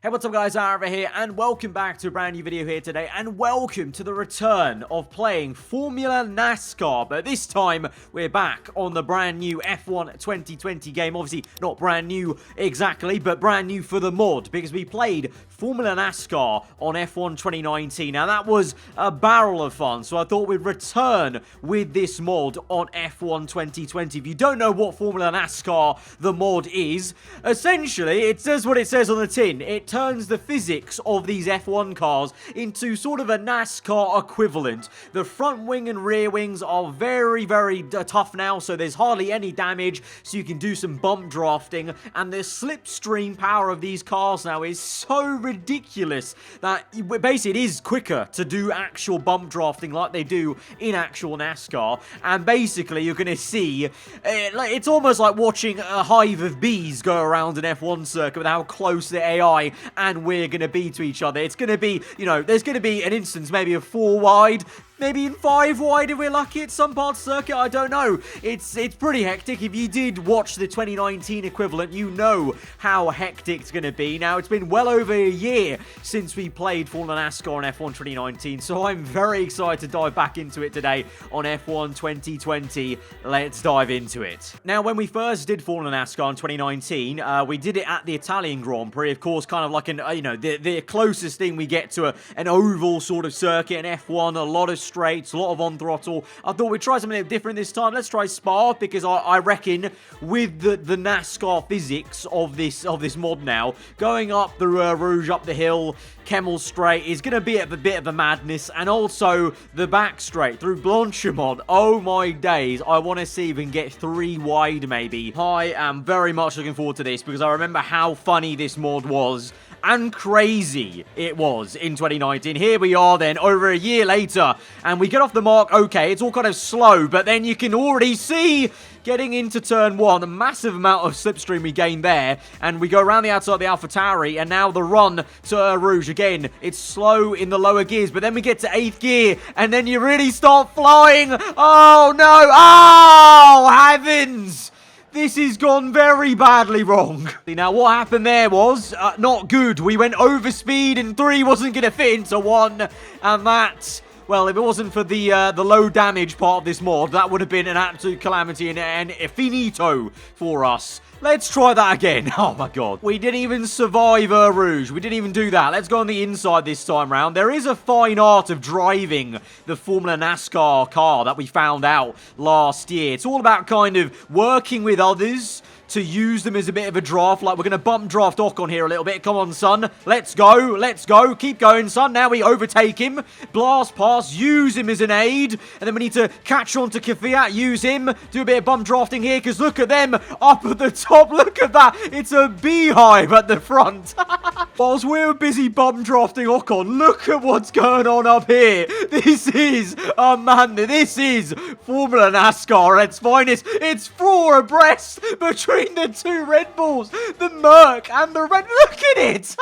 Hey, what's up guys, aarava here, and welcome back to a brand new video here today, and welcome to the return of playing Formula NASCAR, but this time we're back on the brand new F1 2020 game. Obviously not brand new exactly, but brand new for the mod, because we played Formula NASCAR on F1 2019. Now that was a barrel of fun, so I thought we'd return with this mod on F1 2020. If you don't know what Formula NASCAR the mod is, essentially it says what it says on the tin. It turns the physics of these F1 cars into sort of a NASCAR equivalent. The front wing and rear wings are very tough now, so there's hardly any damage, so you can do some bump drafting, and the slipstream power of these cars now is so ridiculous that basically it is quicker to do actual bump drafting like they do in actual NASCAR, and basically you're going to see, it's almost like watching a hive of bees go around an F1 circuit with how close the AI and we're going to be to each other. It's going to be, you know, there's going to be an instance maybe of 4 wide, maybe in 5 wide if we're lucky at some parts of the circuit, I don't know. It's pretty hectic. If you did watch the 2019 equivalent, you know how hectic it's going to be. Now, it's been well over a year since we played Formula NASCAR on F1 2019, so I'm very excited to dive back into it today on F1 2020. Let's dive into it. Now, when we first did Formula NASCAR in 2019, we did it at the Italian Grand Prix, of course, kind of like an, you know, the closest thing we get to an oval sort of circuit, an F1, a lot of straights, a lot of on throttle. I thought we'd try something different this time. Let's try Spa, because I reckon with the NASCAR physics of this mod now, going up the Rouge, up the hill, Kemmel straight is going to be a bit of a madness, and also the back straight through Blanchimont. Oh my days, I want to see if we can get 3 wide maybe. I am very much looking forward to this, because I remember how funny this mod was and crazy it was in 2019. Here we are then, over a year later, and we get off the mark. Okay, it's all kind of slow, but then you can already see getting into turn 1, a massive amount of slipstream we gained there, and we go around the outside of the AlphaTauri, and now the run to Rouge again. It's slow in the lower gears, but then we get to 8th gear, and then you really start flying. Oh no! Oh heavens! This has gone very badly wrong. Now, what happened there was not good. We went over speed, and 3 wasn't going to fit into 1, and that, well, if it wasn't for the low damage part of this mod, that would have been an absolute calamity and a finito for us. Let's try that again. Oh my god. We didn't even survive Rouge. We didn't even do that. Let's go on the inside this time round. There is a fine art of driving the Formula NASCAR car that we found out last year. It's all about kind of working with others to use them as a bit of a draft. Like, we're going to bump draft Ocon here a little bit. Come on, son. Let's go. Let's go. Keep going, son. Now we overtake him. Blast pass. Use him as an aid. And then we need to catch on to Kvyat. Use him. Do a bit of bump drafting here, because look at them up at the top. Look at that. It's a beehive at the front. Whilst we're busy bump drafting Ocon, look at what's going on up here. This is, man, this is Formula NASCAR at its finest. It's 4 abreast between the 2 Red Bulls, the Merc and the Red. Look at it.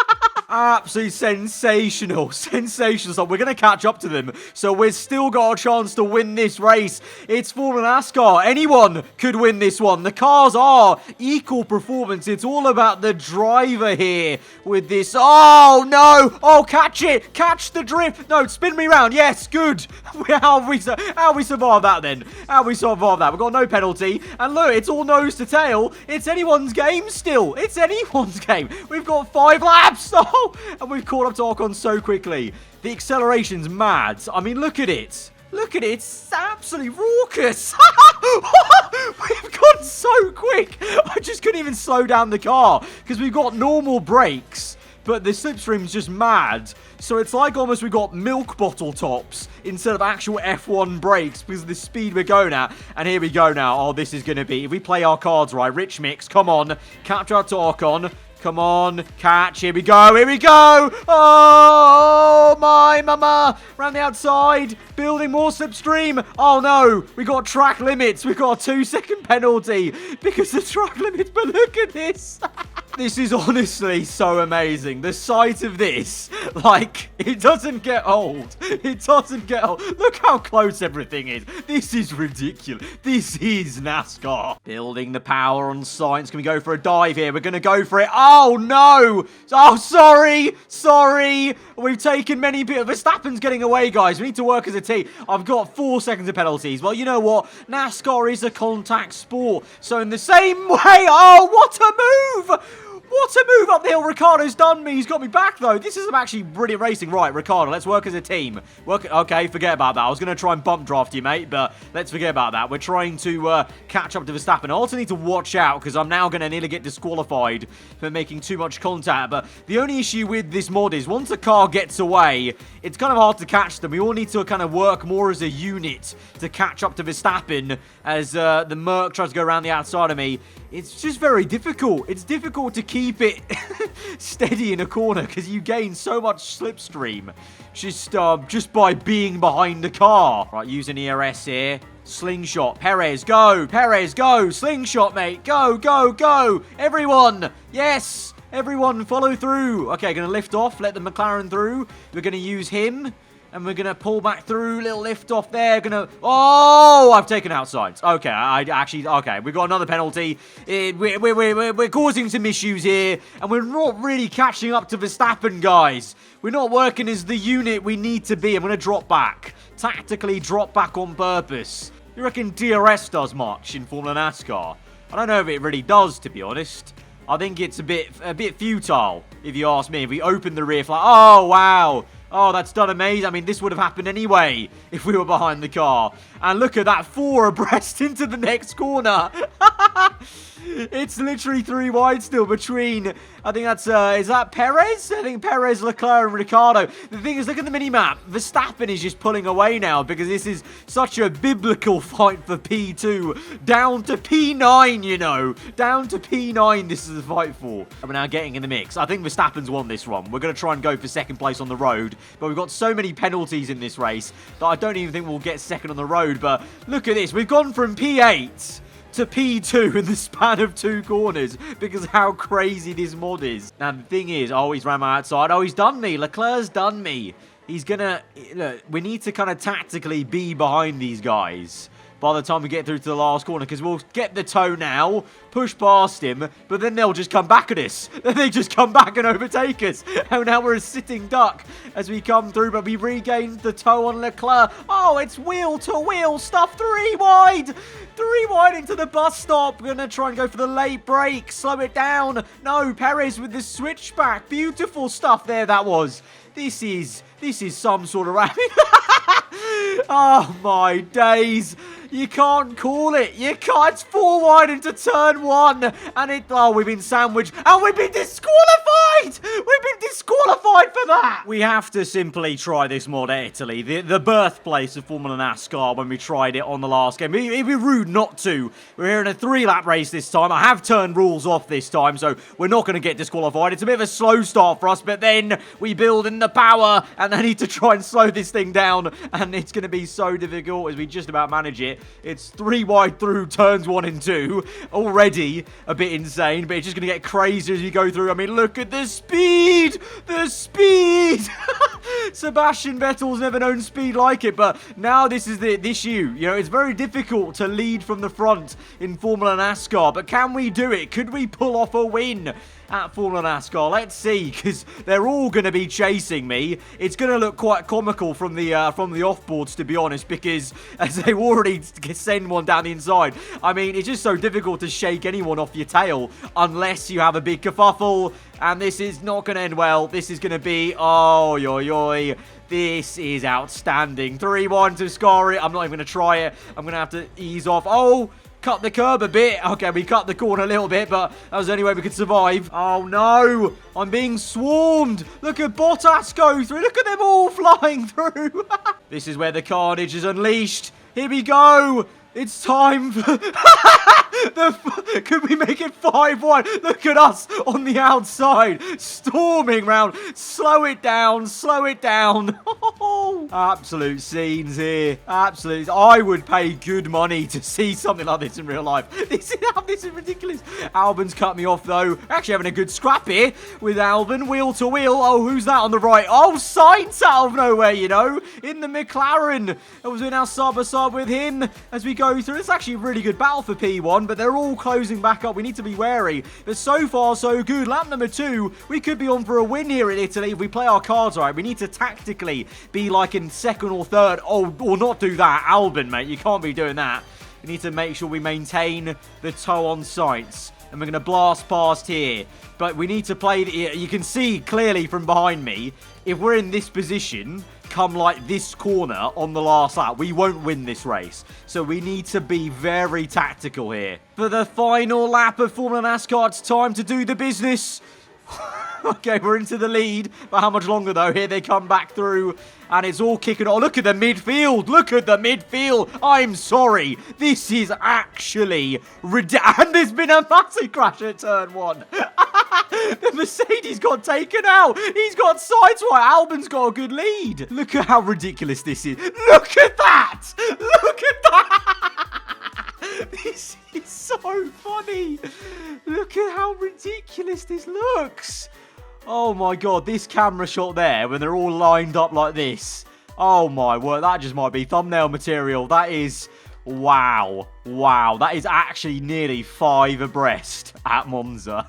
Absolutely sensational. Sensational. So we're going to catch up to them. So we've still got a chance to win this race. It's Formula NASCAR. Anyone could win this one. The cars are equal performance. It's all about the driver here with this. Oh, no. Oh, catch it. Catch the drift. No, spin me round. Yes, good. How we survive that then? How we survive that? We've got no penalty. And look, it's all nose to tail. It's anyone's game still. It's anyone's game. We've got 5 laps. Oh, and we've caught up to Ocon so quickly. The acceleration's mad. I mean, look at it. Look at it. It's absolutely raucous. We've gone so quick. I just couldn't even slow down the car because we've got normal brakes, but the slipstream's just mad. So it's like almost we've got milk bottle tops instead of actual F1 brakes because of the speed we're going at. And here we go now. Oh, this is going to be, if we play our cards right, Rich Mix, come on. Capture out to Ocon. Come on, catch. Here we go. Here we go. Oh, my mama. Round the outside. Building more slipstream. Oh, no. We got track limits. We got a 2-second penalty because of track limits. But look at this. This is honestly so amazing. The sight of this, like, it doesn't get old. It doesn't get old. Look how close everything is. This is ridiculous. This is NASCAR. Building the power on science. Can we go for a dive here? We're going to go for it. Oh, no. Oh, sorry. Sorry. We've taken many bits. Verstappen's getting away, guys. We need to work as a team. I've got 4 seconds of penalties. Well, you know what? NASCAR is a contact sport. So in the same way, oh, what a move. What a move up the hill. Ricardo's done me. He's got me back, though. This is actually brilliant racing. Right, Ricardo, let's work as a team. Okay, forget about that. I was going to try and bump draft you, mate, but let's forget about that. We're trying to catch up to Verstappen. I also need to watch out because I'm now going to nearly get disqualified for making too much contact. But the only issue with this mod is once a car gets away, it's kind of hard to catch them. We all need to kind of work more as a unit to catch up to Verstappen as the Merc tries to go around the outside of me. It's just very difficult. It's difficult to keep it steady in a corner because you gain so much slipstream just by being behind the car. Right, using ERS here. Slingshot. Perez, go. Perez, go. Slingshot, mate. Go, go, go. Everyone. Yes. Everyone, follow through. Okay, going to lift off. Let the McLaren through. We're going to use him. And we're going to pull back through. Little lift off there. Oh, I've taken out sides. Okay, okay. We've got another penalty. We're causing some issues here. And we're not really catching up to Verstappen, guys. We're not working as the unit we need to be. I'm going to drop back. Tactically drop back on purpose. You reckon DRS does much in Formula NASCAR? I don't know if it really does, to be honest. I think it's a bit futile, if you ask me. If we open the rear flag. Oh, wow. Oh, that's done amazing. I mean, this would have happened anyway if we were behind the car. And look at that, 4 abreast into the next corner. It's literally 3 wide still between, I think that's, is that Perez? I think Perez, Leclerc, and Ricciardo. The thing is, look at the mini-map. Verstappen is just pulling away now because this is such a biblical fight for P2. Down to P9, you know. Down to P9 this is a fight for. And we're now getting in the mix. I think Verstappen's won this one. We're going to try and go for second place on the road. But we've got so many penalties in this race that I don't even think we'll get second on the road. But look at this. We've gone from P8 to P2 in the span of 2 corners because how crazy this mod is. Now, the thing is, oh, he's ran my outside. Oh, he's done me. Leclerc's done me. He's gonna... Look, we need to kind of tactically be behind these guys by the time we get through to the last corner because we'll get the toe now, push past him, but then they'll just come back at us. Then they just come back and overtake us. And now we're a sitting duck as we come through, but we regained the toe on Leclerc. Oh, it's wheel-to-wheel stuff. 3 wide. 3 wide into the bus stop. We're going to try and go for the late break. Slow it down. No, Perez with the switchback. Beautiful stuff there that was. This is some sort of... Oh, my days. You can't call it. You can't. It's 4 wide into turn 1. And we've been sandwiched. And we've been disqualified. We've been disqualified for that. We have to simply try this mod at Italy. The birthplace of Formula NASCAR when we tried it on the last game. It'd be rude not to. We're here in a 3-lap race this time. I have turned rules off this time, so we're not going to get disqualified. It's a bit of a slow start for us, but then we build in the power, and I need to try and slow this thing down, and it's going to be so difficult as we just about manage it. It's 3 wide through turns 1 and 2. Already a bit insane, but it's just going to get crazier as we go through. I mean, look at the speed! The speed! Sebastian Vettel's never known speed like it, but now this is the issue. You know, it's very difficult to lead from the front in Formula NASCAR, but can we do it? Could we pull off a win at Formula NASCAR? Let's see, because they're all going to be chasing me. It's going to look quite comical from the offboards, to be honest, because as they already send one down the inside. I mean, it's just so difficult to shake anyone off your tail unless you have a big kerfuffle, and this is not going to end well. This is going to be, oh, yoy. This is outstanding. 3-1 to Scari. I'm not even going to try it. I'm going to have to ease off. Oh, cut the curb a bit. Okay, we cut the corner a little bit, but that was the only way we could survive. Oh, no. I'm being swarmed. Look at Bottas go through. Look at them all flying through. This is where the carnage is unleashed. Here we go. It's time for... Could we make it 5-1? Look at us on the outside, storming round. Slow it down, slow it down. Absolute scenes here. Absolute. I would pay good money to see something like this in real life. This is ridiculous. Albon's cut me off, though. Actually having a good scrap here with Albon. Wheel to wheel. Oh, who's that on the right? Oh, Sainz out of nowhere, you know, in the McLaren. We're now side by side with him as we go through. It's actually a really good battle for P1, but they're all closing back up. We need to be wary. But so far, so good. Lap number 2, we could be on for a win here in Italy if we play our cards right. We need to tactically be like in second or third. Oh, or not do that. Albon, mate, you can't be doing that. We need to make sure we maintain the toe on sights. And we're going to blast past here. But we need to play... You can see clearly from behind me, if we're in this position, come like this corner on the last lap, we won't win this race. So we need to be very tactical here. For the final lap of Formula NASCAR, it's time to do the business. Okay, we're into the lead. But how much longer, though? Here they come back through. And it's all kicking. Oh, look at the midfield. Look at the midfield. I'm sorry. This is actually ridiculous. And there's been a massive crash at turn 1. The Mercedes got taken out. He's got sides right. Albon's got a good lead. Look at how ridiculous this is. Look at that. Look at that. This is so funny. Look at how ridiculous this looks. Oh my god, this camera shot there when they're all lined up like this. Oh my word, that just might be thumbnail material. That is... Wow. Wow, that is actually nearly 5 abreast at Monza.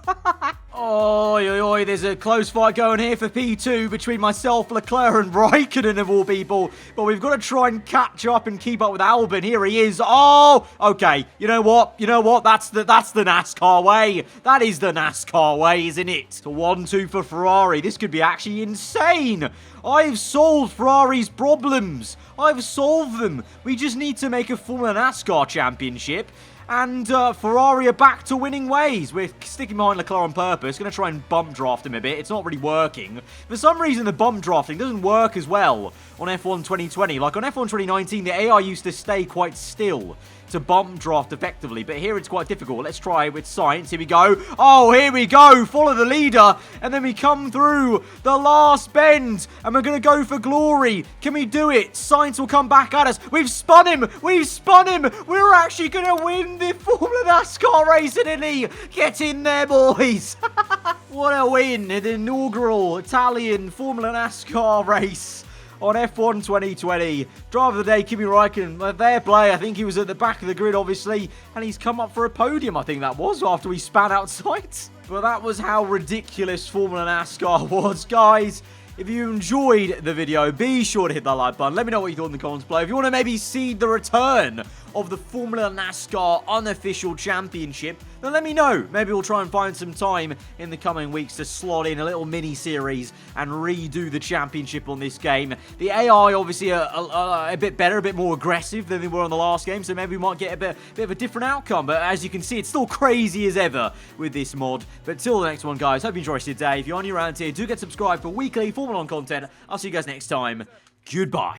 Oi, oi, oi, there's a close fight going here for P2 between myself, Leclerc, and Raikkonen of all people. But we've got to try and catch up and keep up with Albon. Here he is. Oh, okay. You know what? You know what? That's the NASCAR way. That is the NASCAR way, isn't it? So 1-2 for Ferrari. This could be actually insane. I've solved Ferrari's problems. I've solved them. We just need to make a Formula NASCAR championship. And Ferrari are back to winning ways. We're sticking behind Leclerc on purpose. Going to try and bump draft him a bit. It's not really working. For some reason, the bump drafting doesn't work as well on F1 2020. Like on F1 2019, the AI used to stay quite still to bump draft effectively. But here it's quite difficult. Let's try with Sainz. Here we go. Oh, here we go. Follow the leader. And then we come through the last bend. And we're going to go for glory. Can we do it? Sainz will come back at us. We've spun him. We've spun him. We're actually going to win the Formula NASCAR race in Italy. Get in there, boys. What a win. The inaugural Italian Formula NASCAR race on F1 2020. Driver of the day, Kimi Raikkonen. Fair play. I think he was at the back of the grid, obviously. And he's come up for a podium, I think that was, after we span outside. But that was how ridiculous Formula NASCAR was, guys. If you enjoyed the video, be sure to hit that like button. Let me know what you thought in the comments below. If you want to maybe see the return of the Formula NASCAR unofficial championship, then let me know. Maybe we'll try and find some time in the coming weeks to slot in a little mini-series and redo the championship on this game. The AI obviously a bit better, a bit more aggressive than they were on the last game, so maybe we might get a bit of a different outcome. But as you can see, it's still crazy as ever with this mod. But till the next one, guys, hope you enjoyed your day. If you're new around here, do get subscribed for weekly Formula 1 content. I'll see you guys next time. Goodbye.